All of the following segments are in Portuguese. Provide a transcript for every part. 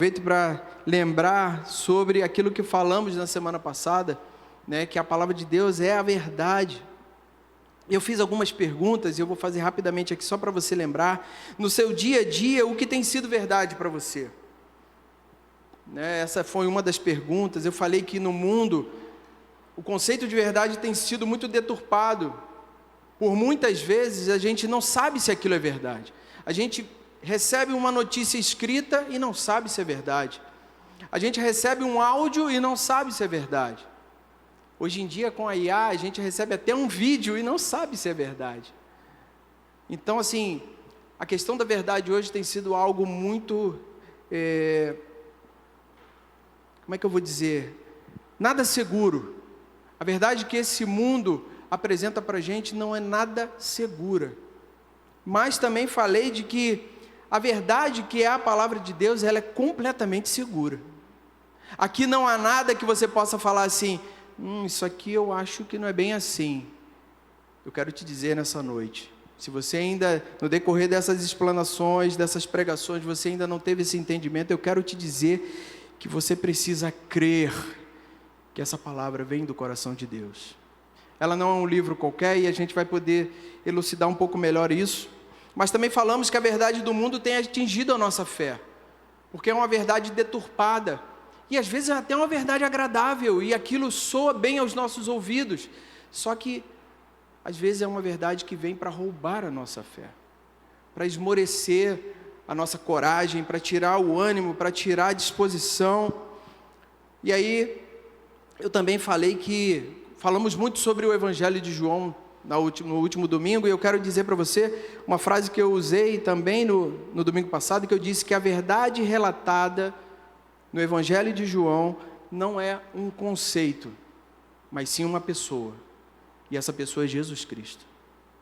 Aproveito para lembrar sobre aquilo que falamos na semana passada, né, que a palavra de Deus é a verdade. Eu fiz algumas perguntas e eu vou fazer rapidamente aqui só para você lembrar. No seu dia a dia, o que tem sido verdade para você? Né, essa foi uma das perguntas. Eu falei que no mundo o conceito de verdade tem sido muito deturpado. Por muitas vezes a gente não sabe se aquilo é verdade. A gente recebe uma notícia escrita e não sabe se é verdade. A gente recebe um áudio e não sabe se é verdade. Hoje em dia, com a IA, a gente recebe até um vídeo e não sabe se é verdade. Então, assim, a questão da verdade hoje tem sido algo muito... como é que eu vou dizer? Nada seguro. A verdade que esse mundo apresenta para a gente não é nada segura. Mas também falei de que a verdade que é a palavra de Deus, ela é completamente segura. Aqui não há nada que você possa falar assim, isso aqui eu acho que não é bem assim. Eu quero te dizer nessa noite, se você ainda, no decorrer dessas explanações, dessas pregações, você ainda não teve esse entendimento, eu quero te dizer que você precisa crer que essa palavra vem do coração de Deus. Ela não é um livro qualquer e a gente vai poder elucidar um pouco melhor isso. Mas também falamos que a verdade do mundo tem atingido a nossa fé, porque é uma verdade deturpada, e às vezes é até uma verdade agradável, e aquilo soa bem aos nossos ouvidos, só que às vezes é uma verdade que vem para roubar a nossa fé, para esmorecer a nossa coragem, para tirar o ânimo, para tirar a disposição. E aí, eu também falamos muito sobre o Evangelho de João, no último domingo, e eu quero dizer para você uma frase que eu usei também no domingo passado, que eu disse que a verdade relatada no Evangelho de João não é um conceito, mas sim uma pessoa, e essa pessoa é Jesus Cristo.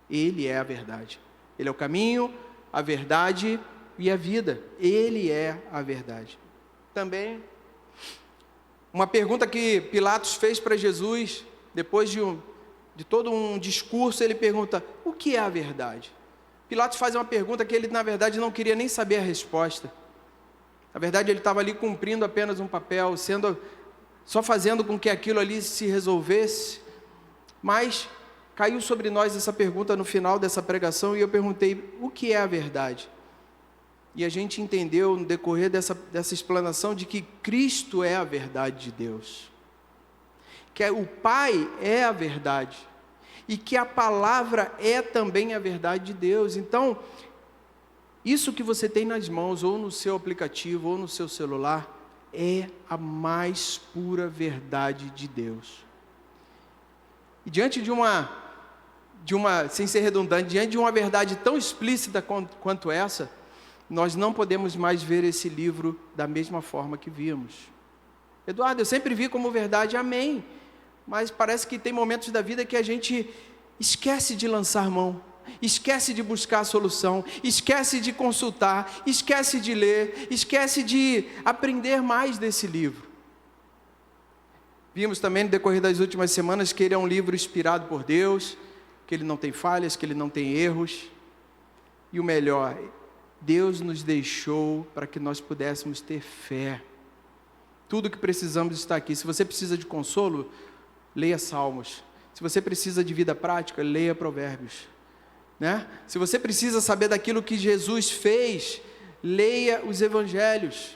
Ele é a verdade, Ele é o caminho, a verdade e a vida, Ele é a verdade. Também, uma pergunta que Pilatos fez para Jesus, depois de todo um discurso, ele pergunta, o que é a verdade? Pilatos faz uma pergunta que ele, na verdade, não queria nem saber a resposta. Na verdade, ele estava ali cumprindo apenas um papel, só fazendo com que aquilo ali se resolvesse. Mas caiu sobre nós essa pergunta no final dessa pregação, e eu perguntei, o que é a verdade? E a gente entendeu, no decorrer dessa explanação, de que Cristo é a verdade de Deus. Que o Pai é a verdade, e que a palavra é também a verdade de Deus. Então, isso que você tem nas mãos, ou no seu aplicativo, ou no seu celular, é a mais pura verdade de Deus. E diante de uma, sem ser redundante, diante de uma verdade tão explícita quanto essa, nós não podemos mais ver esse livro da mesma forma que vimos. Eduardo, eu sempre vi como verdade, amém. Mas parece que tem momentos da vida que a gente esquece de lançar mão, esquece de buscar a solução, esquece de consultar, esquece de ler, esquece de aprender mais desse livro. Vimos também no decorrer das últimas semanas que ele é um livro inspirado por Deus, que ele não tem falhas, que ele não tem erros. E o melhor, Deus nos deixou para que nós pudéssemos ter fé. Tudo que precisamos está aqui. Se você precisa de consolo, leia Salmos. Se você precisa de vida prática, leia Provérbios, né? Se você precisa saber daquilo que Jesus fez, leia os Evangelhos.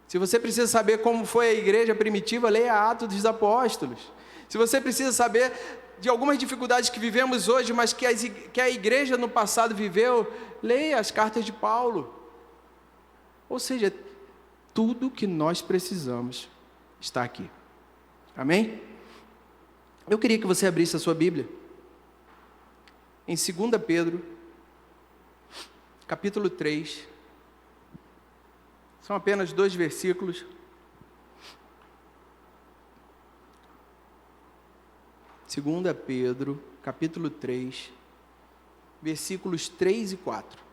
Se você precisa saber como foi a igreja primitiva, leia Atos dos Apóstolos. Se você precisa saber de algumas dificuldades que vivemos hoje, mas que a igreja no passado viveu, leia as cartas de Paulo. Ou seja, tudo que nós precisamos está aqui. Amém? Eu queria que você abrisse a sua Bíblia em 2 Pedro, capítulo 3. São apenas 2 versículos. 2 Pedro, capítulo 3, versículos 3 e 4.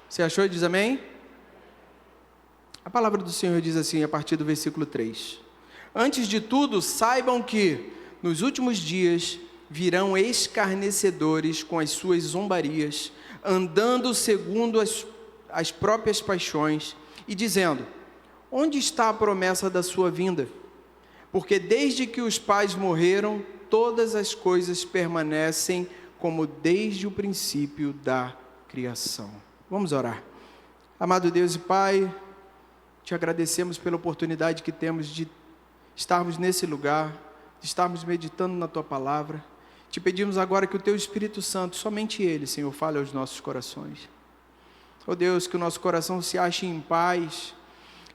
Você achou e diz amém? A palavra do Senhor diz assim, a partir do versículo 3. Antes de tudo, saibam que, nos últimos dias, virão escarnecedores com as suas zombarias, andando segundo as próprias paixões, e dizendo: onde está a promessa da sua vinda? Porque desde que os pais morreram, todas as coisas permanecem como desde o princípio da criação. Vamos orar. Amado Deus e Pai, te agradecemos pela oportunidade que temos de estarmos nesse lugar, de estarmos meditando na Tua Palavra. Te pedimos agora que o Teu Espírito Santo, somente Ele, Senhor, fale aos nossos corações. Ó Deus, que o nosso coração se ache em paz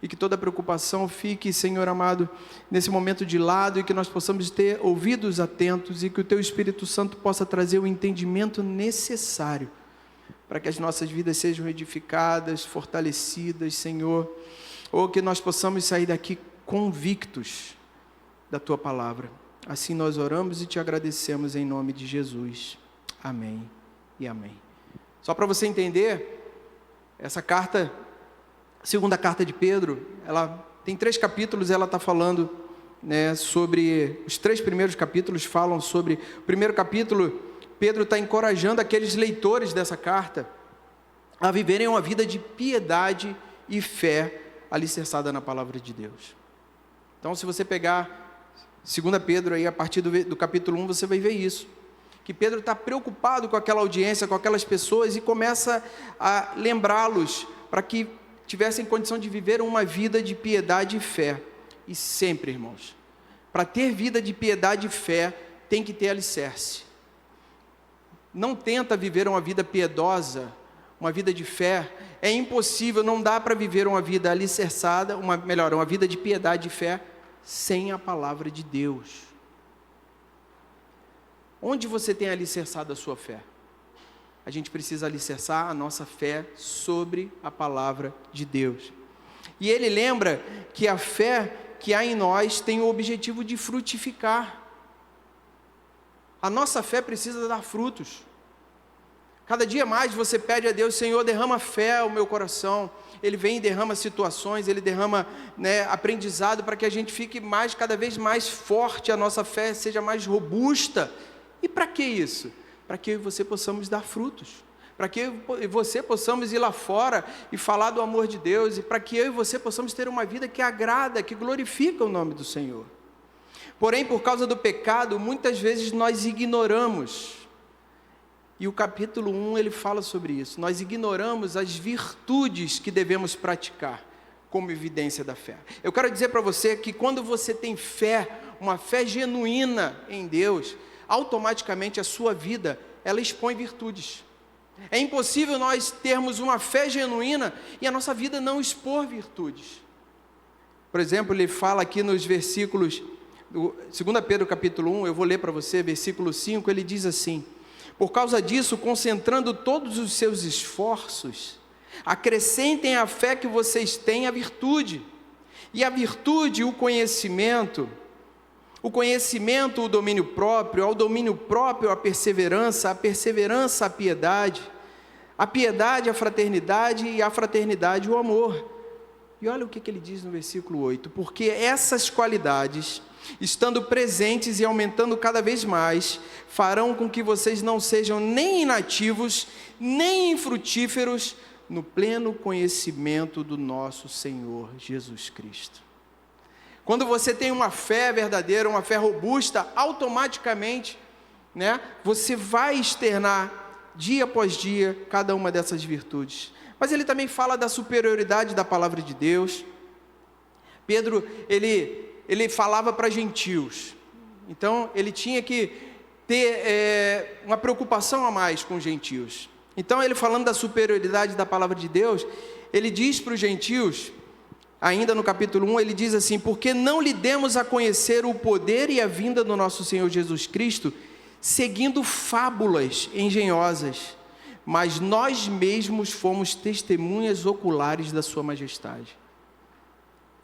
e que toda preocupação fique, Senhor amado, nesse momento de lado, e que nós possamos ter ouvidos atentos e que o Teu Espírito Santo possa trazer o entendimento necessário para que as nossas vidas sejam edificadas, fortalecidas, Senhor, ou que nós possamos sair daqui convictos da Tua Palavra. Assim nós oramos e te agradecemos em nome de Jesus. Amém e amém. Só para você entender, essa carta, a segunda carta de Pedro, ela tem 3 capítulos, ela está falando, né, sobre, os 3 primeiros capítulos falam sobre, o primeiro capítulo, Pedro está encorajando aqueles leitores dessa carta a viverem uma vida de piedade e fé alicerçada na palavra de Deus. Então, se você pegar 2 Pedro, aí, a partir do capítulo 1, você vai ver isso, que Pedro está preocupado com aquela audiência, com aquelas pessoas, e começa a lembrá-los para que tivessem condição de viver uma vida de piedade e fé. E sempre, irmãos, para ter vida de piedade e fé, tem que ter alicerce. Não tenta viver uma vida piedosa, uma vida de fé, é impossível, não dá para viver uma vida alicerçada, uma vida de piedade e fé, sem a palavra de Deus. Onde você tem alicerçado a sua fé? A gente precisa alicerçar a nossa fé sobre a palavra de Deus. E ele lembra que a fé que há em nós tem o objetivo de frutificar. A nossa fé precisa dar frutos. Cada dia mais você pede a Deus: Senhor, derrama fé ao meu coração. Ele vem e derrama situações, Ele derrama, aprendizado para que a gente fique cada vez mais forte, a nossa fé seja mais robusta. E para que isso? Para que eu e você possamos dar frutos. Para que eu e você possamos ir lá fora e falar do amor de Deus. E para que eu e você possamos ter uma vida que agrada, que glorifica o nome do Senhor. Porém, por causa do pecado, muitas vezes nós ignoramos. E o capítulo 1, ele fala sobre isso. Nós ignoramos as virtudes que devemos praticar como evidência da fé. Eu quero dizer para você que quando você tem fé, uma fé genuína em Deus, automaticamente a sua vida, ela expõe virtudes. É impossível nós termos uma fé genuína e a nossa vida não expor virtudes. Por exemplo, ele fala aqui nos versículos, 2 Pedro capítulo 1, eu vou ler para você, versículo 5, ele diz assim: por causa disso, concentrando todos os seus esforços, acrescentem à fé que vocês têm a virtude, e a virtude, o conhecimento, o domínio próprio, ao domínio próprio a perseverança a piedade, a fraternidade e a fraternidade o amor. E olha o que ele diz no versículo 8: porque essas qualidades, estando presentes e aumentando cada vez mais, farão com que vocês não sejam nem inativos, nem infrutíferos no pleno conhecimento do nosso Senhor Jesus Cristo. Quando você tem uma fé verdadeira, uma fé robusta, automaticamente, você vai externar dia após dia cada uma dessas virtudes. Mas ele também fala da superioridade da palavra de Deus. Pedro, ele falava para gentios, então ele tinha que ter uma preocupação a mais com os gentios. Então ele, falando da superioridade da palavra de Deus, ele diz para os gentios, ainda no capítulo 1, ele diz assim: porque não lhe demos a conhecer o poder e a vinda do nosso Senhor Jesus Cristo, seguindo fábulas engenhosas, mas nós mesmos fomos testemunhas oculares da sua majestade.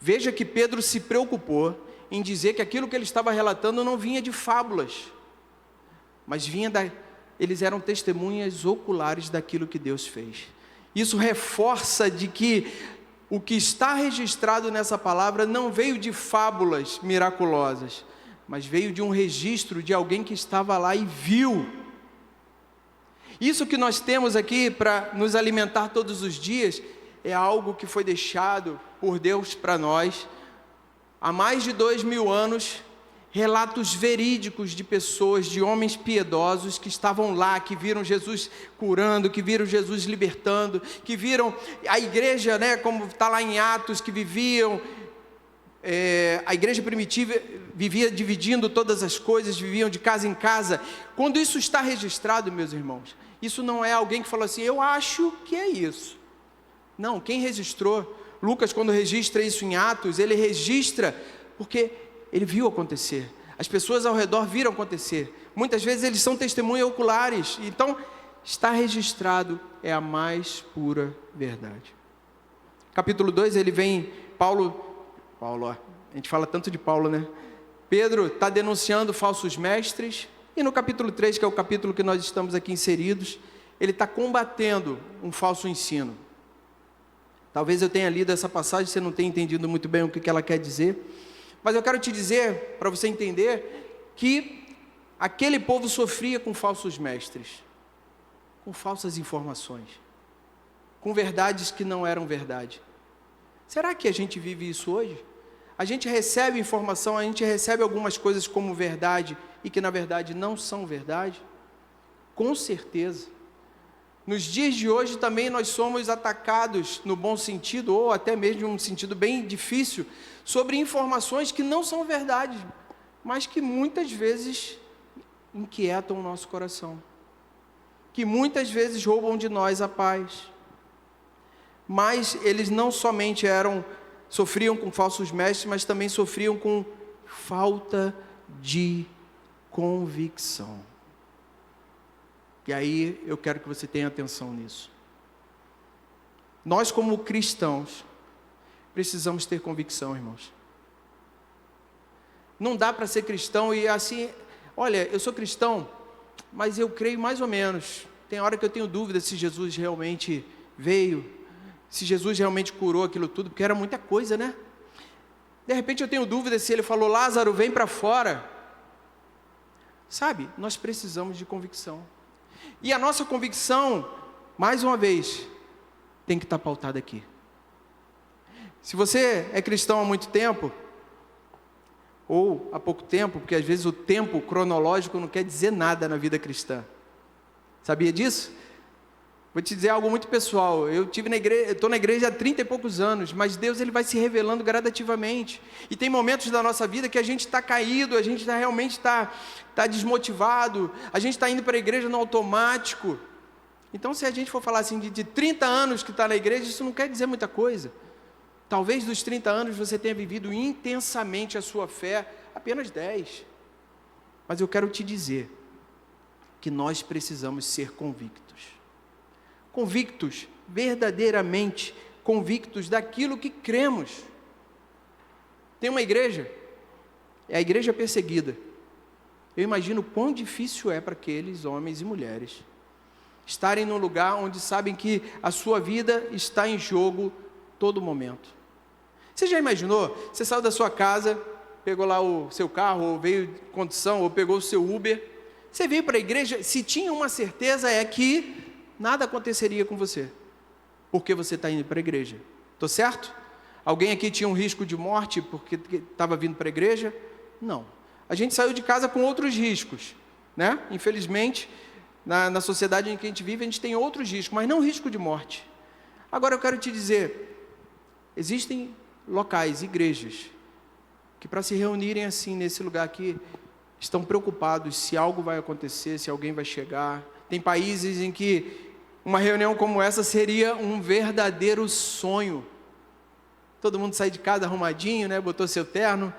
Veja que Pedro se preocupou em dizer que aquilo que ele estava relatando não vinha de fábulas, mas eles eram testemunhas oculares daquilo que Deus fez. Isso reforça de que o que está registrado nessa palavra não veio de fábulas miraculosas, mas veio de um registro de alguém que estava lá e viu. Isso que nós temos aqui para nos alimentar todos os dias é algo que foi deixado por Deus para nós há mais de 2000 anos, relatos verídicos de pessoas, de homens piedosos que estavam lá, que viram Jesus curando, que viram Jesus libertando, que viram a igreja, como está lá em Atos, que viviam, a igreja primitiva vivia dividindo todas as coisas, viviam de casa em casa. Quando isso está registrado, meus irmãos, isso não é alguém que falou assim, eu acho que é isso. Não, quem registrou, Lucas, quando registra isso em Atos, ele registra porque ele viu acontecer, as pessoas ao redor viram acontecer, muitas vezes eles são testemunhas oculares, então está registrado, é a mais pura verdade. Capítulo 2, ele vem, Paulo, ó, a gente fala tanto de Paulo, né? Pedro está denunciando falsos mestres, e no capítulo 3, que é o capítulo que nós estamos aqui inseridos, ele está combatendo um falso ensino. Talvez eu tenha lido essa passagem, você não tenha entendido muito bem o que ela quer dizer, mas eu quero te dizer, para você entender, que aquele povo sofria com falsos mestres, com falsas informações, com verdades que não eram verdade. Será que a gente vive isso hoje? A gente recebe informação, a gente recebe algumas coisas como verdade, e que na verdade não são verdade? Com certeza. Nos dias de hoje também nós somos atacados, no bom sentido, ou até mesmo em um sentido bem difícil, sobre informações que não são verdade, mas que muitas vezes inquietam o nosso coração, que muitas vezes roubam de nós a paz. Mas eles não somente sofriam com falsos mestres, mas também sofriam com falta de convicção. E aí eu quero que você tenha atenção nisso. Nós, como cristãos, precisamos ter convicção, irmãos. Não dá para ser cristão e assim, olha, eu sou cristão, mas eu creio mais ou menos. Tem hora que eu tenho dúvida se Jesus realmente veio, se Jesus realmente curou aquilo tudo, porque era muita coisa, né? De repente eu tenho dúvida se ele falou, Lázaro, vem para fora. Sabe, nós precisamos de convicção. E a nossa convicção, mais uma vez, tem que estar pautada aqui. Se você é cristão há muito tempo, ou há pouco tempo, porque às vezes o tempo cronológico não quer dizer nada na vida cristã. Sabia disso? Vou te dizer algo muito pessoal. Eu estou na igreja há 30 e poucos anos, mas Deus ele vai se revelando gradativamente. E tem momentos da nossa vida que a gente está caído, a gente realmente está desmotivado, a gente está indo para a igreja no automático. Então, se a gente for falar assim de 30 anos que está na igreja, isso não quer dizer muita coisa. Talvez dos 30 anos você tenha vivido intensamente a sua fé, apenas 10. Mas eu quero te dizer que nós precisamos ser convictos. Convictos, verdadeiramente convictos daquilo que cremos. Tem uma igreja, é a igreja perseguida. Eu imagino o quão difícil é para aqueles homens e mulheres estarem num lugar onde sabem que a sua vida está em jogo todo momento. Você já imaginou? Você saiu da sua casa, pegou lá o seu carro, ou veio de condução, ou pegou o seu Uber. Você veio para a igreja, se tinha uma certeza é que nada aconteceria com você, porque você está indo para a igreja. Estou certo? Alguém aqui tinha um risco de morte porque estava vindo para a igreja? Não. A gente saiu de casa com outros riscos, né? Infelizmente, na sociedade em que a gente vive, a gente tem outros riscos, mas não risco de morte. Agora eu quero te dizer, existem locais, igrejas, que para se reunirem assim, nesse lugar aqui, estão preocupados se algo vai acontecer, se alguém vai chegar. Tem países em que uma reunião como essa seria um verdadeiro sonho. Todo mundo sai de casa arrumadinho, né? Botou seu terno.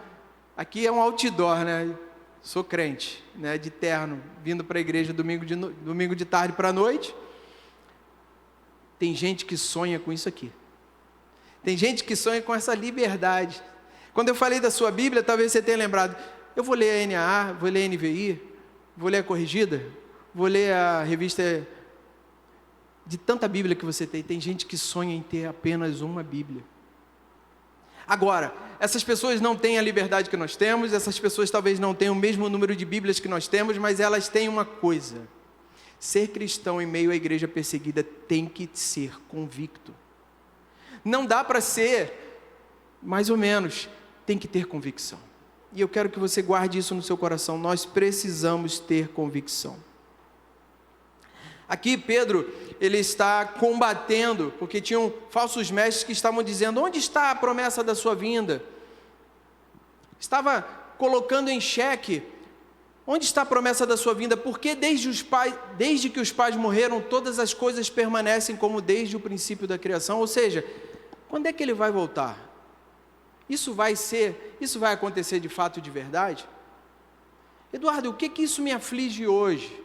Aqui é um outdoor, né? Sou crente, né? De terno, vindo para a igreja domingo de tarde para a noite. Tem gente que sonha com isso aqui. Tem gente que sonha com essa liberdade. Quando eu falei da sua Bíblia, talvez você tenha lembrado. Eu vou ler a NAA, vou ler a NVI, vou ler a Corrigida, vou ler a revista de tanta Bíblia que você tem gente que sonha em ter apenas uma Bíblia. Agora, essas pessoas não têm a liberdade que nós temos, essas pessoas talvez não tenham o mesmo número de Bíblias que nós temos, mas elas têm uma coisa: ser cristão em meio à igreja perseguida tem que ser convicto. Não dá para ser mais ou menos, tem que ter convicção. E eu quero que você guarde isso no seu coração, nós precisamos ter convicção. Aqui Pedro, ele está combatendo, porque tinham falsos mestres que estavam dizendo: onde está a promessa da sua vinda? Estava colocando em xeque: onde está a promessa da sua vinda? Porque desde que os pais morreram, todas as coisas permanecem como desde o princípio da criação. Ou seja, quando é que ele vai voltar? Isso vai acontecer de fato, de verdade? Eduardo, o que isso me aflige hoje?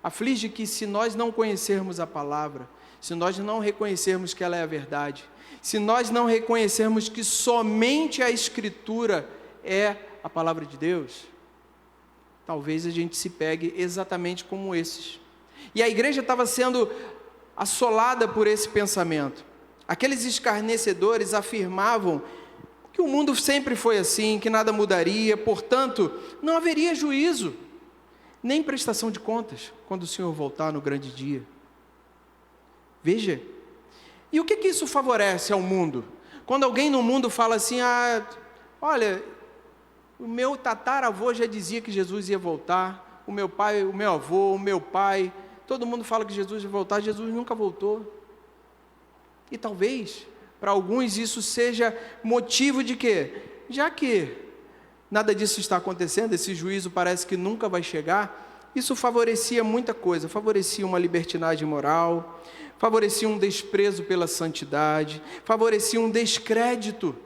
Aflige que se nós não conhecermos a palavra, se nós não reconhecermos que ela é a verdade, se nós não reconhecermos que somente a Escritura é a palavra de Deus, talvez a gente se pegue exatamente como esses. E a igreja estava sendo assolada por esse pensamento. Aqueles escarnecedores afirmavam que o mundo sempre foi assim, que nada mudaria, portanto, não haveria juízo, nem prestação de contas, quando o Senhor voltar no grande dia. Veja, e o que isso favorece ao mundo? Quando alguém no mundo fala assim: olha, o meu tataravô já dizia que Jesus ia voltar, o meu pai, o meu avô, o meu pai, todo mundo fala que Jesus ia voltar, Jesus nunca voltou. E talvez, para alguns isso seja motivo de quê? Já que nada disso está acontecendo, esse juízo parece que nunca vai chegar, isso favorecia muita coisa, favorecia uma libertinagem moral, favorecia um desprezo pela santidade, favorecia um descrédito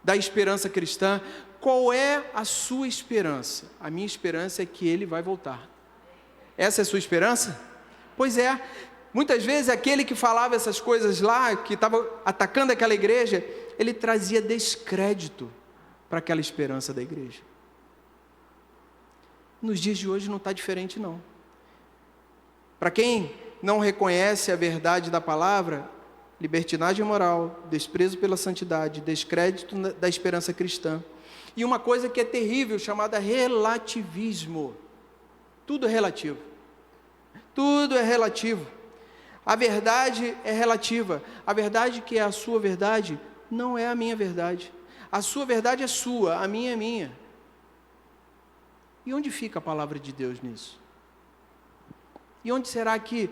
da esperança cristã. Qual é a sua esperança? A minha esperança é que ele vai voltar. Essa é a sua esperança? Pois é, muitas vezes aquele que falava essas coisas lá, que estava atacando aquela igreja, ele trazia descrédito para aquela esperança da igreja. Nos dias de hoje não está diferente não. Para quem não reconhece a verdade da palavra, libertinagem moral, desprezo pela santidade, descrédito da esperança cristã. E uma coisa que é terrível, chamada relativismo. Tudo é relativo. Tudo é relativo. A verdade é relativa. A verdade que é a sua verdade não é a minha verdade. A sua verdade é sua, a minha é minha. E onde fica a palavra de Deus nisso? E onde será que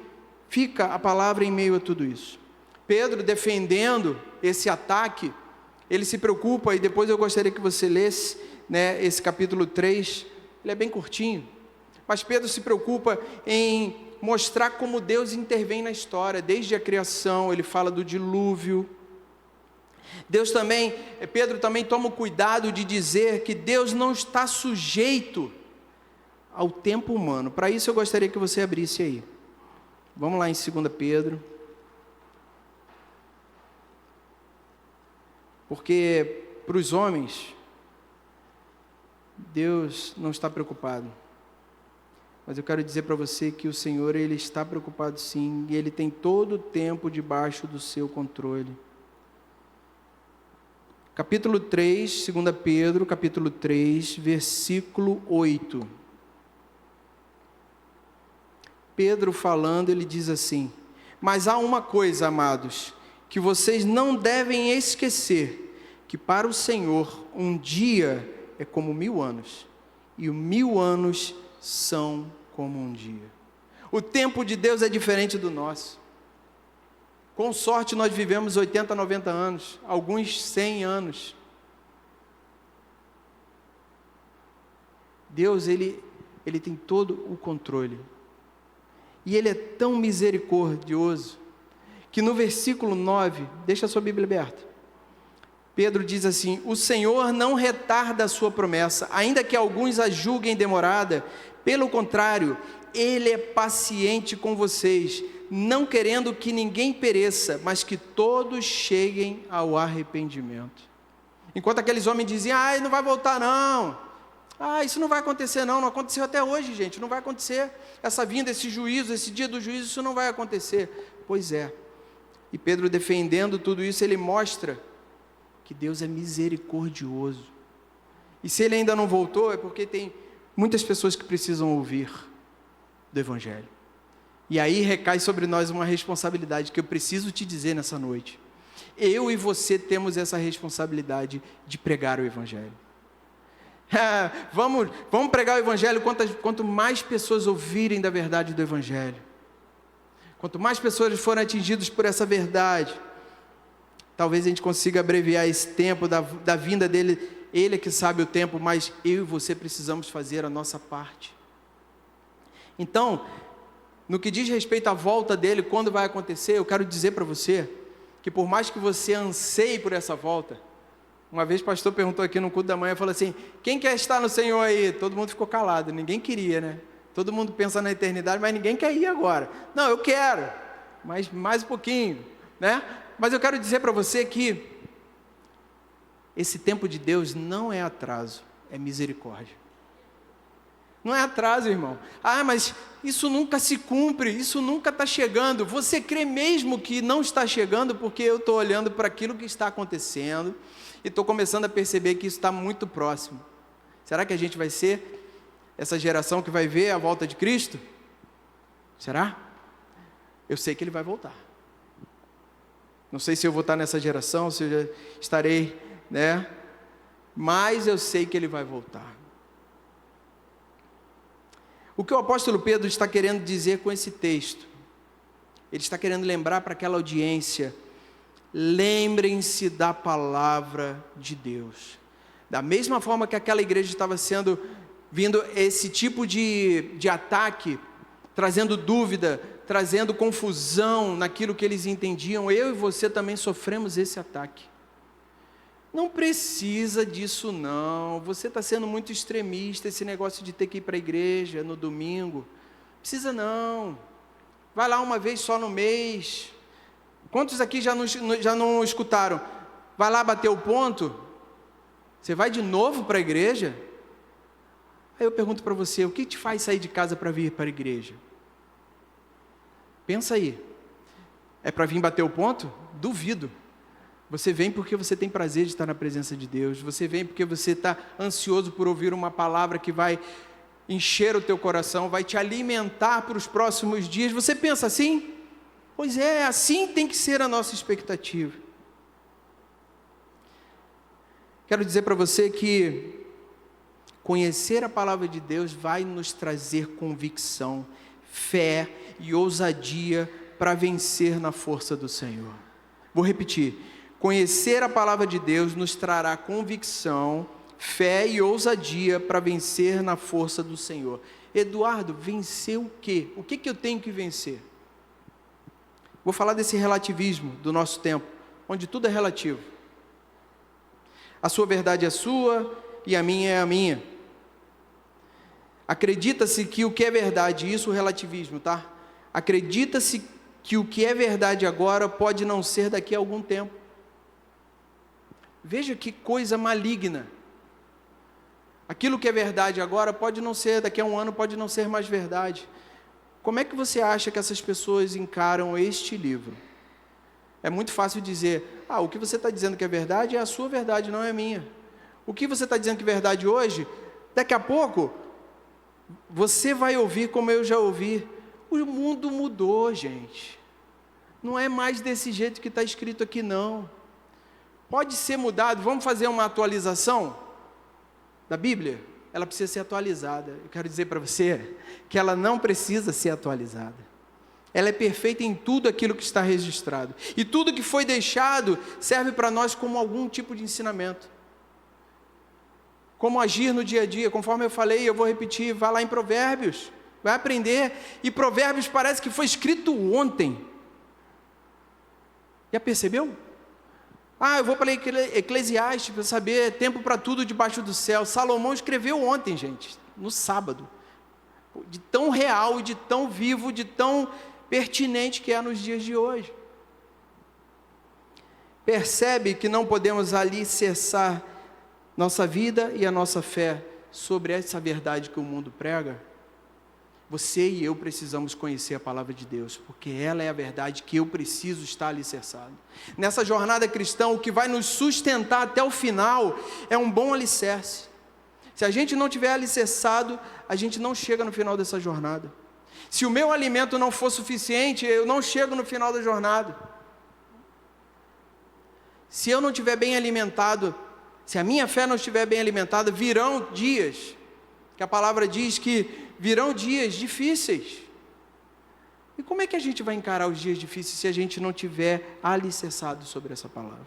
fica a palavra em meio a tudo isso? Pedro, defendendo esse ataque, ele se preocupa, e depois eu gostaria que você lesse, esse capítulo 3, ele é bem curtinho, mas Pedro se preocupa em mostrar como Deus intervém na história, desde a criação. Ele fala do dilúvio. Pedro também toma o cuidado de dizer que Deus não está sujeito ao tempo humano. Para isso eu gostaria que você abrisse aí. Vamos lá em 2 Pedro. Porque para os homens, Deus não está preocupado. Mas eu quero dizer para você que o Senhor, Ele está preocupado sim, e Ele tem todo o tempo debaixo do seu controle. Capítulo 3, 2 Pedro, capítulo 3, versículo 8. Pedro falando, ele diz assim: mas há uma coisa, amados, que vocês não devem esquecer, que para o Senhor um dia é como 1000 anos, e 1000 anos são como um dia. O tempo de Deus é diferente do nosso. Com sorte nós vivemos 80, 90 anos, alguns 100 anos. Deus, Ele tem todo o controle. E Ele é tão misericordioso, que no versículo 9, deixa a sua Bíblia aberta, Pedro diz assim: o Senhor não retarda a sua promessa, ainda que alguns a julguem demorada, pelo contrário, Ele é paciente com vocês, não querendo que ninguém pereça, mas que todos cheguem ao arrependimento. Enquanto aqueles homens diziam: não vai voltar não, Ah, isso não vai acontecer não aconteceu até hoje, gente, não vai acontecer. Essa vinda, esse juízo, esse dia do juízo, isso não vai acontecer. Pois é. E Pedro, defendendo tudo isso, ele mostra que Deus é misericordioso. E se ele ainda não voltou, é porque tem muitas pessoas que precisam ouvir do Evangelho. E aí recai sobre nós uma responsabilidade que eu preciso te dizer nessa noite. Eu e você temos essa responsabilidade de pregar o Evangelho. Vamos pregar o Evangelho quanto mais pessoas ouvirem da verdade do Evangelho. Quanto mais pessoas forem atingidas por essa verdade, talvez a gente consiga abreviar esse tempo da vinda dele. Ele é que sabe o tempo, mas eu e você precisamos fazer a nossa parte. Então, no que diz respeito à volta dele, quando vai acontecer, eu quero dizer para você, que por mais que você anseie por essa volta, uma vez o pastor perguntou aqui no culto da manhã, falou assim, quem quer estar no Senhor aí? Todo mundo ficou calado, ninguém queria, né? Todo mundo pensa na eternidade, mas ninguém quer ir agora. Não, eu quero, mas mais um pouquinho, né? Mas eu quero dizer para você que esse tempo de Deus não é atraso, é misericórdia. Não é atraso, irmão. Ah, mas isso nunca se cumpre, isso nunca está chegando. Você crê mesmo que não está chegando, porque eu estou olhando para aquilo que está acontecendo e estou começando a perceber que isso está muito próximo. Será que a gente vai ser essa geração que vai ver a volta de Cristo? Será? Eu sei que Ele vai voltar. Não sei se eu vou estar nessa geração, se eu já estarei, né? Mas eu sei que Ele vai voltar. O que o apóstolo Pedro está querendo dizer com esse texto? Ele está querendo lembrar para aquela audiência, lembrem-se da palavra de Deus. Da mesma forma que aquela igreja estava vindo esse tipo de ataque, trazendo dúvida, trazendo confusão naquilo que eles entendiam, eu e você também sofremos esse ataque. Não precisa disso não, você está sendo muito extremista, esse negócio de ter que ir para a igreja no domingo, precisa não, vai lá uma vez só no mês. Quantos aqui já não escutaram? Vai lá bater o ponto? Você vai de novo para a igreja? Aí eu pergunto para você, o que te faz sair de casa para vir para a igreja? Pensa aí, é para vir bater o ponto? Duvido. Você vem porque você tem prazer de estar na presença de Deus, você vem porque você está ansioso por ouvir uma palavra que vai encher o teu coração, vai te alimentar para os próximos dias. Você pensa assim? Pois é, assim tem que ser a nossa expectativa. Quero dizer para você que conhecer a palavra de Deus vai nos trazer convicção, fé e ousadia para vencer na força do Senhor. Vou repetir. Conhecer a palavra de Deus nos trará convicção, fé e ousadia para vencer na força do Senhor. Eduardo, vencer o quê? O que eu tenho que vencer? Vou falar desse relativismo do nosso tempo, onde tudo é relativo. A sua verdade é sua e a minha é a minha. Acredita-se que o que é verdade, isso é o relativismo, tá? Acredita-se que o que é verdade agora pode não ser daqui a algum tempo. Veja que coisa maligna. Aquilo que é verdade agora pode não ser, daqui a um ano pode não ser mais verdade. Como é que você acha que essas pessoas encaram este livro? É muito fácil dizer, o que você está dizendo que é verdade é a sua verdade, não é a minha. O que você está dizendo que é verdade hoje, daqui a pouco, você vai ouvir como eu já ouvi. O mundo mudou, gente. Não é mais desse jeito que está escrito aqui, não. Pode ser mudado, vamos fazer uma atualização da Bíblia? Ela precisa ser atualizada. Eu quero dizer para você que ela não precisa ser atualizada. Ela é perfeita em tudo aquilo que está registrado. E tudo que foi deixado serve para nós como algum tipo de ensinamento. Como agir no dia a dia, conforme eu falei, eu vou repetir, vai lá em Provérbios, vai aprender. E Provérbios parece que foi escrito ontem. Já percebeu? Eu vou para Eclesiastes para saber, tempo para tudo debaixo do céu. Salomão escreveu ontem, gente, no sábado. De tão real, de tão vivo, de tão pertinente que é nos dias de hoje. Percebe que não podemos alicerçar nossa vida e a nossa fé sobre essa verdade que o mundo prega, você e eu precisamos conhecer a palavra de Deus, porque ela é a verdade que eu preciso estar alicerçado. Nessa jornada cristã, o que vai nos sustentar até o final é um bom alicerce. Se a gente não tiver alicerçado, a gente não chega no final dessa jornada. Se o meu alimento não for suficiente, eu não chego no final da jornada. Se eu não estiver bem alimentado, se a minha fé não estiver bem alimentada, virão dias, que a palavra diz que virão dias difíceis. E como é que a gente vai encarar os dias difíceis se a gente não tiver alicerçado sobre essa palavra?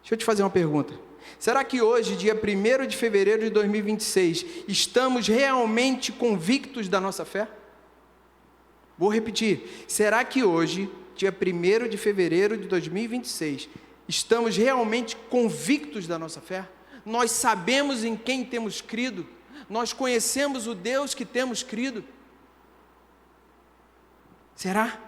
Deixa eu te fazer uma pergunta. Será que hoje, dia 1º de fevereiro de 2026, estamos realmente convictos da nossa fé? Vou repetir. Será que hoje, dia 1º de fevereiro de 2026, estamos realmente convictos da nossa fé? Nós sabemos em quem temos crido? Nós conhecemos o Deus que temos crido? Será?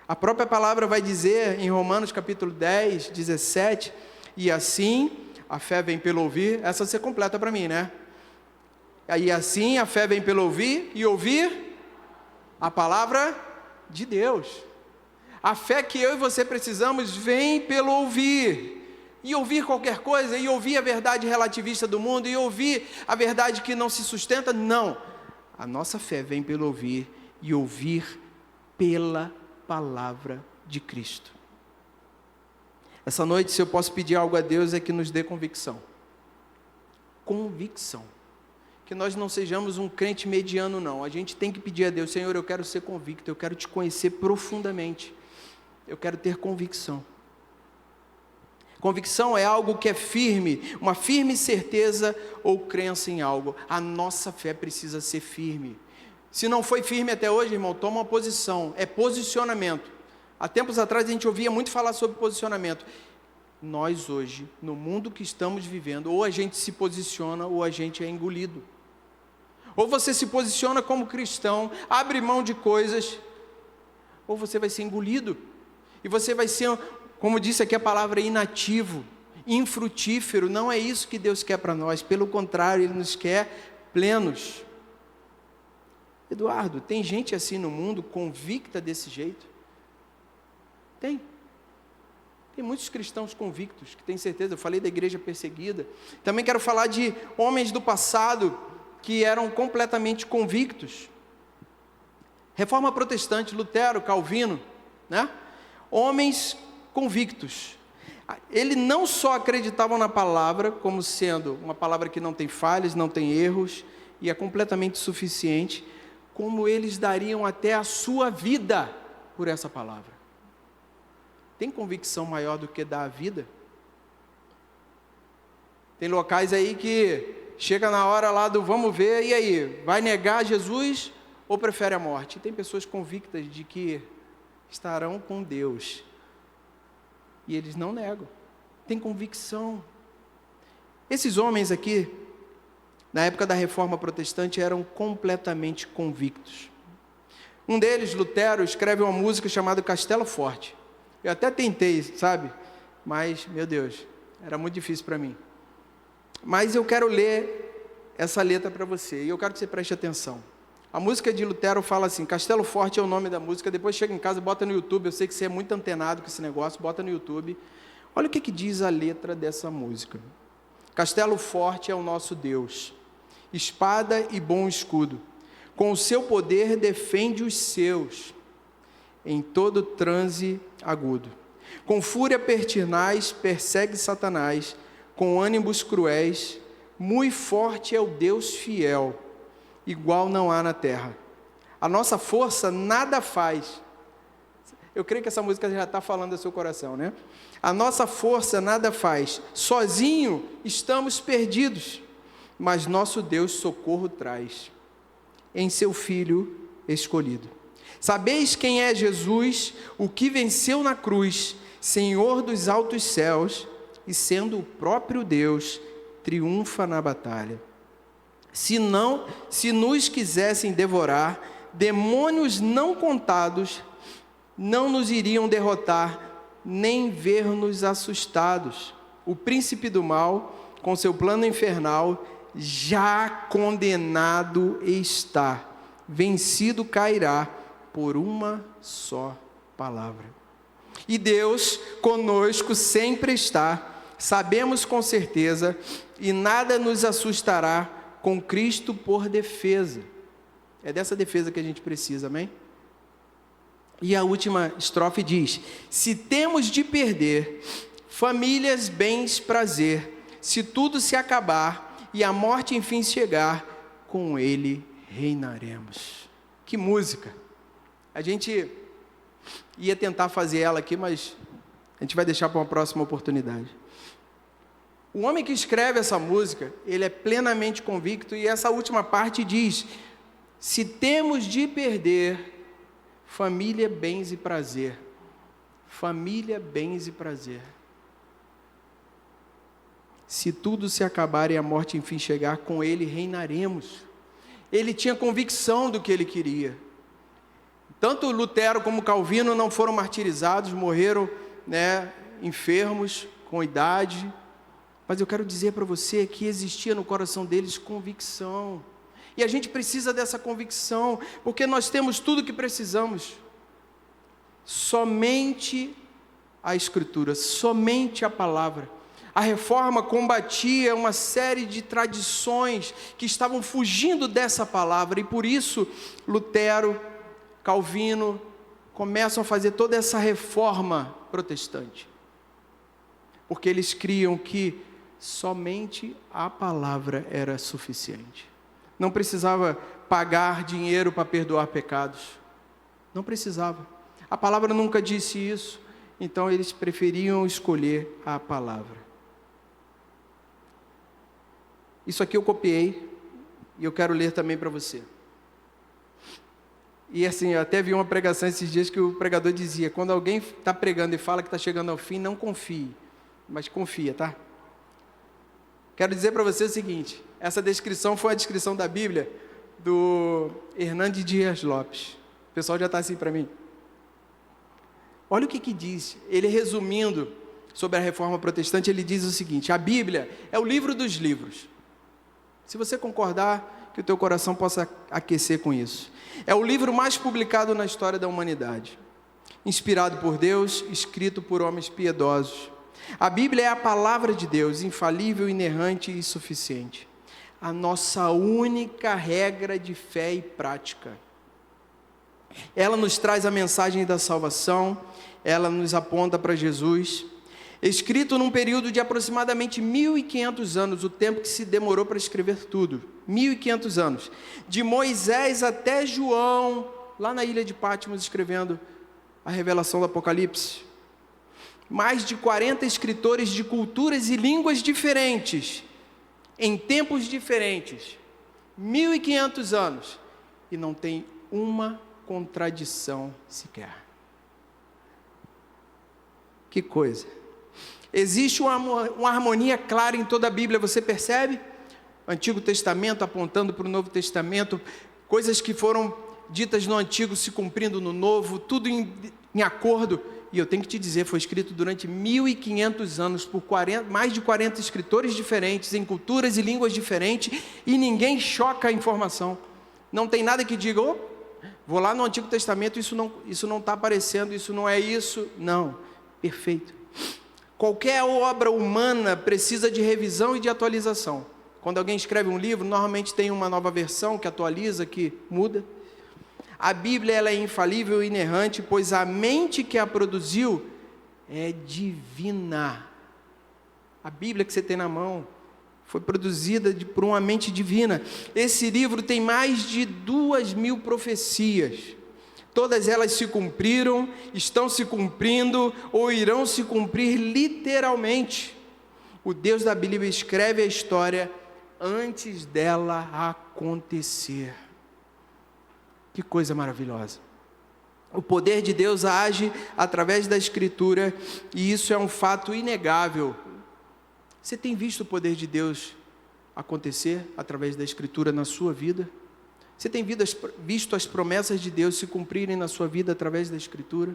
A própria palavra vai dizer em Romanos capítulo 10, 17, e assim a fé vem pelo ouvir. Essa você completa para mim, né? E assim a fé vem pelo ouvir, e ouvir a palavra de Deus. A fé que eu e você precisamos vem pelo ouvir. E ouvir qualquer coisa, e ouvir a verdade relativista do mundo, e ouvir a verdade que não se sustenta, não. A nossa fé vem pelo ouvir, e ouvir pela palavra de Cristo. Essa noite, se eu posso pedir algo a Deus, é que nos dê convicção. Convicção. Que nós não sejamos um crente mediano, não. A gente tem que pedir a Deus: Senhor, eu quero ser convicto, eu quero te conhecer profundamente. Eu quero ter convicção. Convicção é algo que é firme, uma firme certeza ou crença em algo. A nossa fé precisa ser firme. Se não foi firme até hoje, irmão, toma uma posição. É posicionamento. Há tempos atrás a gente ouvia muito falar sobre posicionamento. Nós hoje, no mundo que estamos vivendo, ou a gente se posiciona ou a gente é engolido. Ou você se posiciona como cristão, abre mão de coisas, ou você vai ser engolido. E você vai ser, como disse aqui a palavra, inativo, infrutífero. Não é isso que Deus quer para nós. Pelo contrário, Ele nos quer plenos. Eduardo, tem gente assim no mundo, convicta desse jeito? Tem. Tem muitos cristãos convictos, que têm certeza. Eu falei da igreja perseguida. Também quero falar de homens do passado, que eram completamente convictos. Reforma protestante, Lutero, Calvino, né? Homens convictos. Eles não só acreditavam na palavra, como sendo uma palavra que não tem falhas, não tem erros, e é completamente suficiente, como eles dariam até a sua vida por essa palavra. Tem convicção maior do que dar a vida? Tem locais aí que chega na hora lá do vamos ver, e aí, vai negar Jesus ou prefere a morte? E tem pessoas convictas de que estarão com Deus, e eles não negam, tem convicção. Esses homens aqui, na época da Reforma Protestante, eram completamente convictos. Um deles, Lutero, escreve uma música chamada Castelo Forte. Eu até tentei, sabe? Mas, meu Deus, era muito difícil para mim. Mas eu quero ler essa letra para você, e eu quero que você preste atenção. A música de Lutero fala assim, Castelo Forte é o nome da música, depois chega em casa, bota no YouTube, eu sei que você é muito antenado com esse negócio, bota no YouTube. Olha o que diz a letra dessa música. Castelo forte é o nosso Deus, espada e bom escudo, com o seu poder defende os seus, em todo transe agudo. Com fúria pertinaz persegue Satanás, com ânimos cruéis, muito forte é o Deus fiel, igual não há na terra. A nossa força nada faz. Eu creio que essa música já está falando do seu coração, né? A nossa força nada faz. Sozinho estamos perdidos, mas nosso Deus socorro traz, em seu Filho escolhido. Sabeis quem é Jesus, o que venceu na cruz, Senhor dos altos céus, e sendo o próprio Deus, triunfa na batalha. Se nos quisessem devorar, demônios não contados não nos iriam derrotar, nem ver-nos assustados. O príncipe do mal, com seu plano infernal, já condenado está, vencido cairá por uma só palavra. E Deus conosco sempre está, sabemos com certeza, e nada nos assustará, com Cristo por defesa. É dessa defesa que a gente precisa, amém? E a última estrofe diz: se temos de perder famílias, bens, prazer, se tudo se acabar e a morte enfim chegar, com Ele reinaremos. Que música! A gente ia tentar fazer ela aqui, mas a gente vai deixar para uma próxima oportunidade. O homem que escreve essa música, ele é plenamente convicto, e essa última parte diz: se temos de perder família, bens e prazer. Família, bens e prazer. Se tudo se acabar e a morte enfim chegar, com Ele reinaremos. Ele tinha convicção do que ele queria. Tanto Lutero como Calvino não foram martirizados, morreram, enfermos, com idade. Mas eu quero dizer para você que existia no coração deles convicção. E a gente precisa dessa convicção, porque nós temos tudo o que precisamos. Somente a Escritura, somente a palavra. A Reforma combatia uma série de tradições que estavam fugindo dessa palavra, e por isso Lutero, Calvino começam a fazer toda essa reforma protestante, porque eles criam que somente a palavra era suficiente. Não precisava pagar dinheiro para perdoar pecados, não precisava. A palavra nunca disse isso, então eles preferiam escolher a palavra. Isso aqui eu copiei e eu quero ler também para você. E assim, eu até vi uma pregação esses dias que o pregador dizia: quando alguém está pregando e fala que está chegando ao fim, não confie, mas confia, tá? Quero dizer para você o seguinte: essa descrição foi a descrição da Bíblia do Hernandes Dias Lopes. O pessoal já está assim para mim. Olha o que diz, ele resumindo sobre a Reforma Protestante, ele diz o seguinte: a Bíblia é o livro dos livros. Se você concordar, que o teu coração possa aquecer com isso. É o livro mais publicado na história da humanidade. Inspirado por Deus, escrito por homens piedosos. A Bíblia é a palavra de Deus, infalível, inerrante e suficiente. A nossa única regra de fé e prática. Ela nos traz a mensagem da salvação, ela nos aponta para Jesus. Escrito num período de aproximadamente 1.500 anos, o tempo que se demorou para escrever tudo, 1.500 anos, de Moisés até João, lá na ilha de Patmos, escrevendo a revelação do Apocalipse. Mais de 40 escritores de culturas e línguas diferentes, em tempos diferentes, 1.500 anos, e não tem uma contradição sequer. Que coisa! Existe uma harmonia clara em toda a Bíblia, você percebe? Antigo Testamento apontando para o Novo Testamento, coisas que foram ditas no Antigo se cumprindo no Novo, tudo em acordo. E eu tenho que te dizer, foi escrito durante 1.500 anos por mais de 40 escritores diferentes, em culturas e línguas diferentes, e ninguém choca a informação. Não tem nada que diga: vou lá no Antigo Testamento, isso não está aparecendo, isso não é isso. Não, perfeito. Qualquer obra humana precisa de revisão e de atualização. Quando alguém escreve um livro, normalmente tem uma nova versão que atualiza, que muda. A Bíblia ela é infalível e inerrante, pois a mente que a produziu é divina. A Bíblia que você tem na mão foi produzida por uma mente divina. Esse livro tem mais de 2.000 profecias. Todas elas se cumpriram, estão se cumprindo ou irão se cumprir literalmente. O Deus da Bíblia escreve a história antes dela acontecer. Que coisa maravilhosa! O poder de Deus age através da Escritura, e isso é um fato inegável. Você tem visto o poder de Deus acontecer através da Escritura na sua vida? Você tem visto as promessas de Deus se cumprirem na sua vida através da Escritura?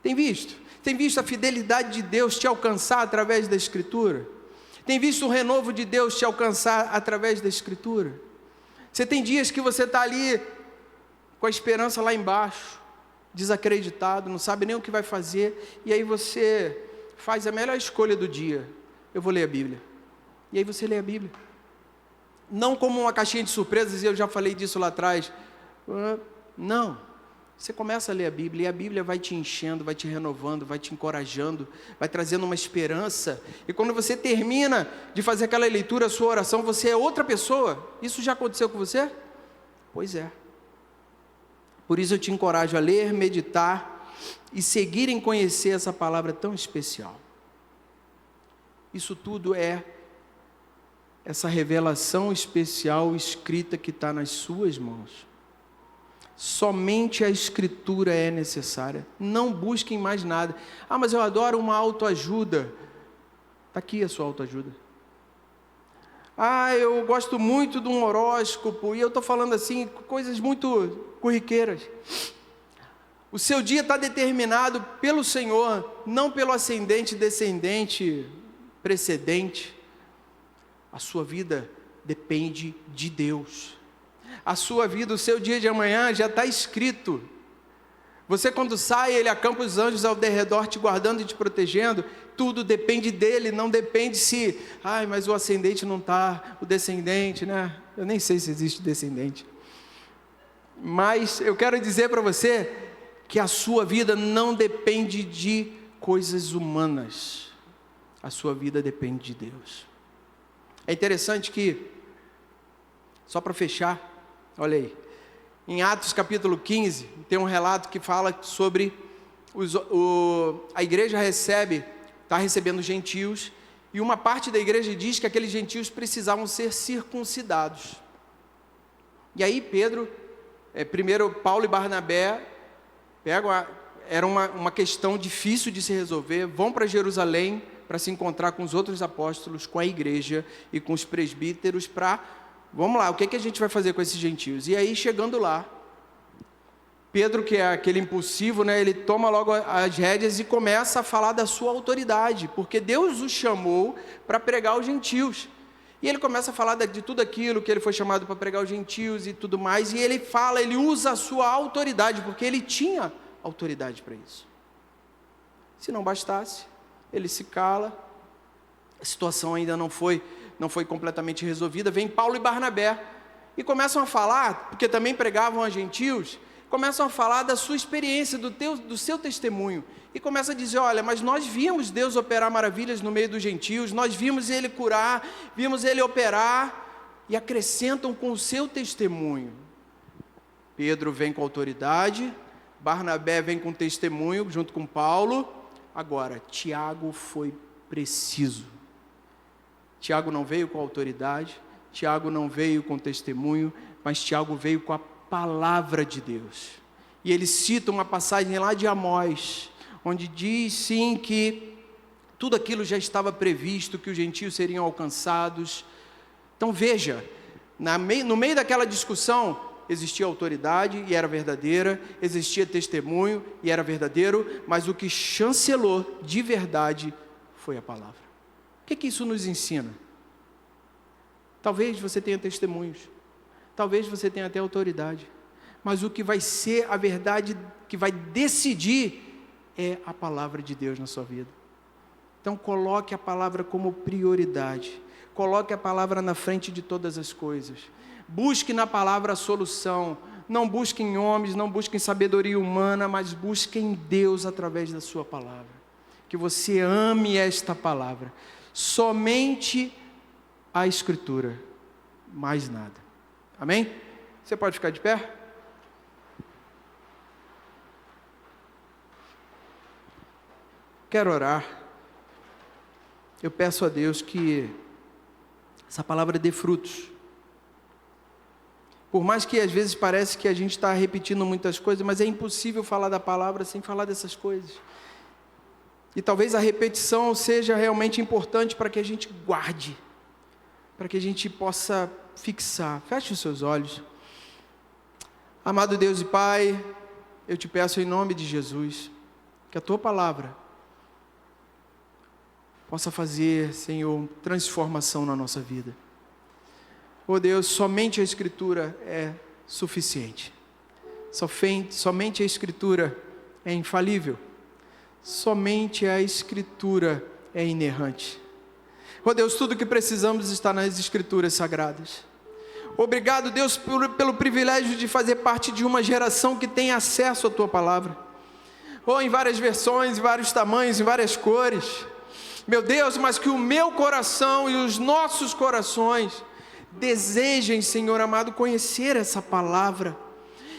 Tem visto? Tem visto a fidelidade de Deus te alcançar através da Escritura? Tem visto o renovo de Deus te alcançar através da Escritura? Você tem dias que você está ali com a esperança lá embaixo, desacreditado, não sabe nem o que vai fazer, e aí você faz a melhor escolha do dia: eu vou ler a Bíblia. E aí você lê a Bíblia. Não como uma caixinha de surpresas, e eu já falei disso lá atrás. Não. Você começa a ler a Bíblia, e a Bíblia vai te enchendo, vai te renovando, vai te encorajando, vai trazendo uma esperança. E quando você termina de fazer aquela leitura, a sua oração, você é outra pessoa. Isso já aconteceu com você? Pois é. Por isso eu te encorajo a ler, meditar e seguir em conhecer essa palavra tão especial. Isso tudo é essa revelação especial escrita que está nas suas mãos. Somente a Escritura é necessária. Não busquem mais nada. Mas eu adoro uma autoajuda. Está aqui a sua autoajuda. Eu gosto muito de um horóscopo. E eu estou falando assim, coisas muito corriqueiras. O seu dia está determinado pelo Senhor, não pelo ascendente, descendente, precedente. A sua vida depende de Deus. A sua vida, o seu dia de amanhã já está escrito. Você quando sai, Ele acampa os anjos ao derredor, te guardando e te protegendo. Tudo depende dEle, não depende se... mas o ascendente não está, o descendente, né? Eu nem sei se existe descendente. Mas eu quero dizer para você que a sua vida não depende de coisas humanas. A sua vida depende de Deus. É interessante que, só para fechar, olha aí, em Atos capítulo 15, tem um relato que fala sobre a igreja está recebendo gentios, e uma parte da igreja diz que aqueles gentios precisavam ser circuncidados. E aí primeiro Paulo e Barnabé era uma questão difícil de se resolver, vão para Jerusalém para se encontrar com os outros apóstolos, com a igreja e com os presbíteros vamos lá, o que a gente vai fazer com esses gentios? E aí, chegando lá, Pedro, que é aquele impulsivo, né, ele toma logo as rédeas e começa a falar da sua autoridade, porque Deus o chamou para pregar aos gentios. E ele começa a falar de tudo aquilo que ele foi chamado para pregar aos gentios e tudo mais, e ele usa a sua autoridade, porque ele tinha autoridade para isso. Se não bastasse, ele se cala, a situação ainda não foi completamente resolvida, vem Paulo e Barnabé, e começam a falar, porque também pregavam a gentios, começam a falar da sua experiência, do seu testemunho, e começam a dizer: olha, mas nós vimos Deus operar maravilhas no meio dos gentios, nós vimos Ele curar, vimos Ele operar, e acrescentam com o seu testemunho. Pedro vem com autoridade, Barnabé vem com testemunho, junto com Paulo. Agora, Tiago foi preciso. Tiago não veio com autoridade, Tiago não veio com testemunho, mas Tiago veio com a palavra de Deus. E ele cita uma passagem lá de Amós, onde diz sim que tudo aquilo já estava previsto, que os gentios seriam alcançados. Então veja, no meio daquela discussão, existia autoridade e era verdadeira, existia testemunho e era verdadeiro, mas o que chancelou de verdade foi a palavra. O que isso nos ensina? Talvez você tenha testemunhos, talvez você tenha até autoridade, mas o que vai ser a verdade, que vai decidir, é a palavra de Deus na sua vida. Então coloque a palavra como prioridade, coloque a palavra na frente de todas as coisas, busque na palavra a solução, não busque em homens, não busque em sabedoria humana, mas busque em Deus através da sua palavra, que você ame esta palavra. Somente a Escritura, mais nada. Amém? Você pode ficar de pé? Quero orar. Eu peço a Deus que essa palavra dê frutos. Por mais que às vezes parece que a gente está repetindo muitas coisas, mas é impossível falar da palavra sem falar dessas coisas. E talvez a repetição seja realmente importante para que a gente guarde, para que a gente possa fixar. Feche os seus olhos. Amado Deus e Pai, eu te peço em nome de Jesus, que a Tua palavra possa fazer, Senhor, transformação na nossa vida. Oh Deus, somente a Escritura é suficiente. Somente a Escritura é infalível. Somente a Escritura é inerrante. Oh Deus, tudo que precisamos está nas Escrituras Sagradas. Obrigado, Deus, pelo privilégio de fazer parte de uma geração que tem acesso à Tua Palavra. Oh, em várias versões, em vários tamanhos, em várias cores. Meu Deus, mas que o meu coração e os nossos corações desejem, Senhor amado, conhecer essa palavra.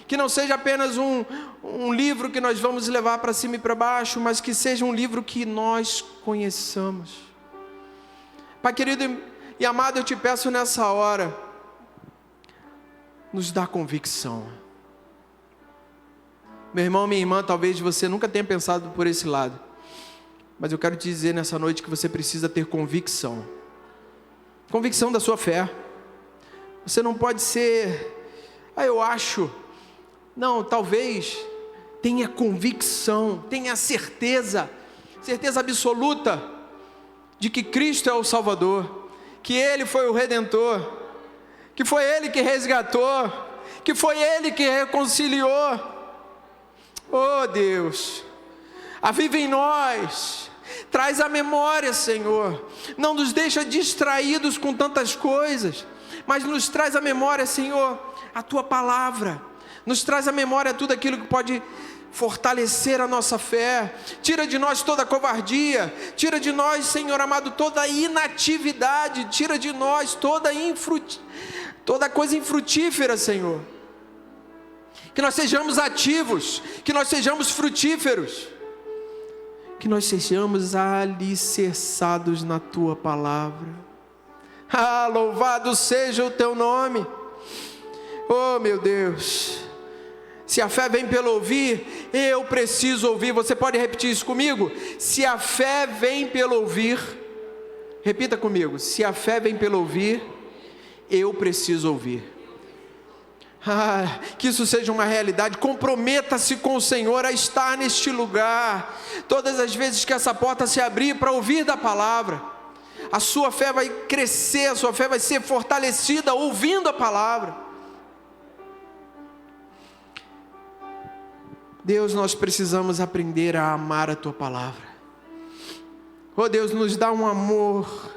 Que não seja apenas um livro que nós vamos levar para cima e para baixo, mas que seja um livro que nós conheçamos. Pai querido e amado, eu te peço nessa hora, nos dá convicção. Meu irmão, minha irmã, talvez você nunca tenha pensado por esse lado, mas eu quero te dizer nessa noite que você precisa ter convicção. Convicção da sua fé. Você não pode ser, eu acho. Não, talvez tenha convicção, tenha certeza absoluta de que Cristo é o Salvador, que Ele foi o Redentor, que foi Ele que resgatou, que foi Ele que reconciliou. Oh Deus, aviva em nós, traz a memória, Senhor, não nos deixa distraídos com tantas coisas, mas nos traz a memória, Senhor, a Tua Palavra, nos traz a memória tudo aquilo que pode fortalecer a nossa fé. Tira de nós toda a covardia, tira de nós, Senhor amado, toda a inatividade, tira de nós toda coisa infrutífera, Senhor. Que nós sejamos ativos, que nós sejamos frutíferos, que nós sejamos alicerçados na Tua Palavra. Louvado seja o Teu nome. Oh meu Deus, se a fé vem pelo ouvir, eu preciso ouvir. Você pode repetir isso comigo? Se a fé vem pelo ouvir, repita comigo: se a fé vem pelo ouvir, eu preciso ouvir. Que isso seja uma realidade. Comprometa-se com o Senhor a estar neste lugar, todas as vezes que essa porta se abrir para ouvir da palavra, a sua fé vai crescer, a sua fé vai ser fortalecida ouvindo a palavra. Deus, nós precisamos aprender a amar a Tua Palavra. Oh Deus, nos dá um amor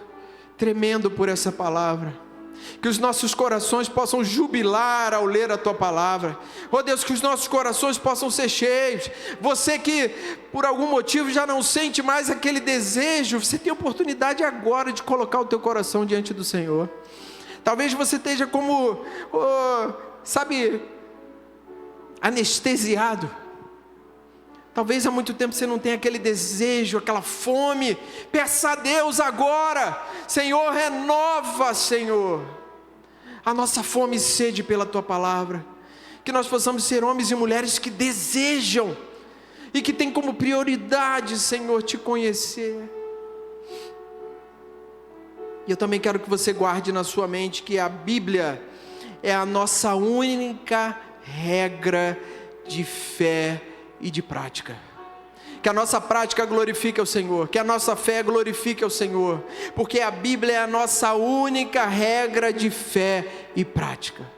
tremendo por essa palavra, que os nossos corações possam jubilar ao ler a Tua Palavra. Oh Deus, que os nossos corações possam ser cheios. Você que por algum motivo já não sente mais aquele desejo, você tem a oportunidade agora de colocar o teu coração diante do Senhor. Talvez você esteja como, anestesiado. Talvez há muito tempo você não tenha aquele desejo, aquela fome. Peça a Deus agora: Senhor, renova, Senhor, a nossa fome e sede pela Tua Palavra. Que nós possamos ser homens e mulheres que desejam e que têm como prioridade, Senhor, Te conhecer. E eu também quero que você guarde na sua mente que a Bíblia é a nossa única regra de fé e de prática. Que a nossa prática glorifique ao Senhor, que a nossa fé glorifique ao Senhor, porque a Bíblia é a nossa única regra de fé e prática.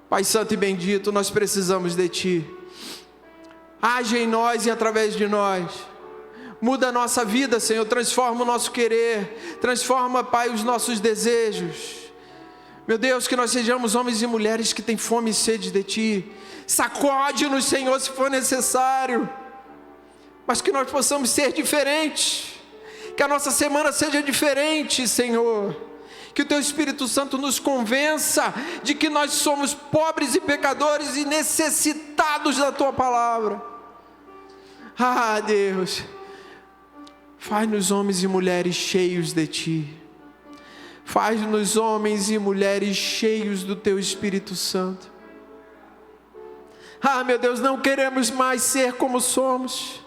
Pai santo e bendito, nós precisamos de Ti. Age em nós e através de nós. Muda a nossa vida, Senhor, transforma o nosso querer, transforma, Pai, os nossos desejos. Meu Deus, que nós sejamos homens e mulheres que têm fome e sede de Ti. Sacode-nos, Senhor, se for necessário, mas que nós possamos ser diferentes, que a nossa semana seja diferente, Senhor, que o Teu Espírito Santo nos convença de que nós somos pobres e pecadores e necessitados da Tua Palavra. Deus, faz-nos homens e mulheres cheios de Ti, faz-nos homens e mulheres cheios do Teu Espírito Santo. Meu Deus, não queremos mais ser como somos,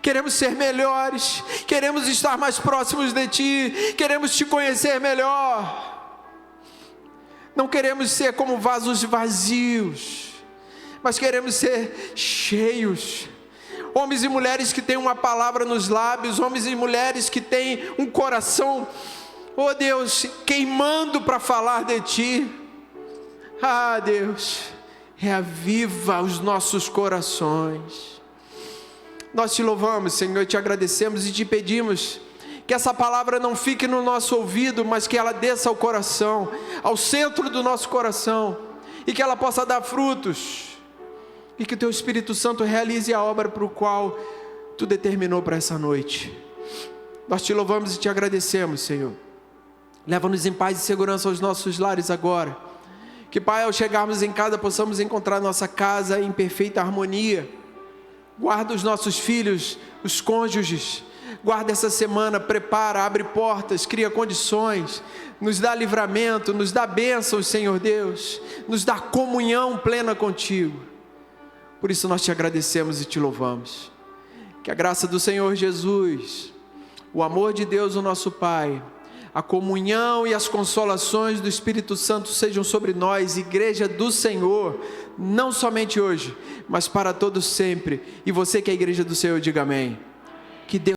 queremos ser melhores, queremos estar mais próximos de Ti, queremos Te conhecer melhor. Não queremos ser como vasos vazios, mas queremos ser cheios. homens e mulheres que têm uma palavra nos lábios, homens e mulheres que têm um coração, oh Deus, queimando para falar de Ti. Ah, Deus, reaviva os nossos corações. Nós Te louvamos, Senhor, Te agradecemos e Te pedimos que essa palavra não fique no nosso ouvido, mas que ela desça ao coração, ao centro do nosso coração, e que ela possa dar frutos, e que o Teu Espírito Santo realize a obra para o qual Tu determinou para essa noite. Nós Te louvamos e Te agradecemos, Senhor. Leva-nos em paz e segurança aos nossos lares agora. Que, Pai, ao chegarmos em casa, possamos encontrar nossa casa em perfeita harmonia. Guarda os nossos filhos, os cônjuges. Guarda essa semana, prepara, abre portas, cria condições, nos dá livramento, nos dá bênçãos, Senhor Deus, nos dá comunhão plena contigo. Por isso nós Te agradecemos e Te louvamos. Que a graça do Senhor Jesus, o amor de Deus, o nosso Pai, a comunhão e as consolações do Espírito Santo sejam sobre nós, Igreja do Senhor, não somente hoje, mas para todos sempre. E você que é a Igreja do Senhor, diga amém. Que Deus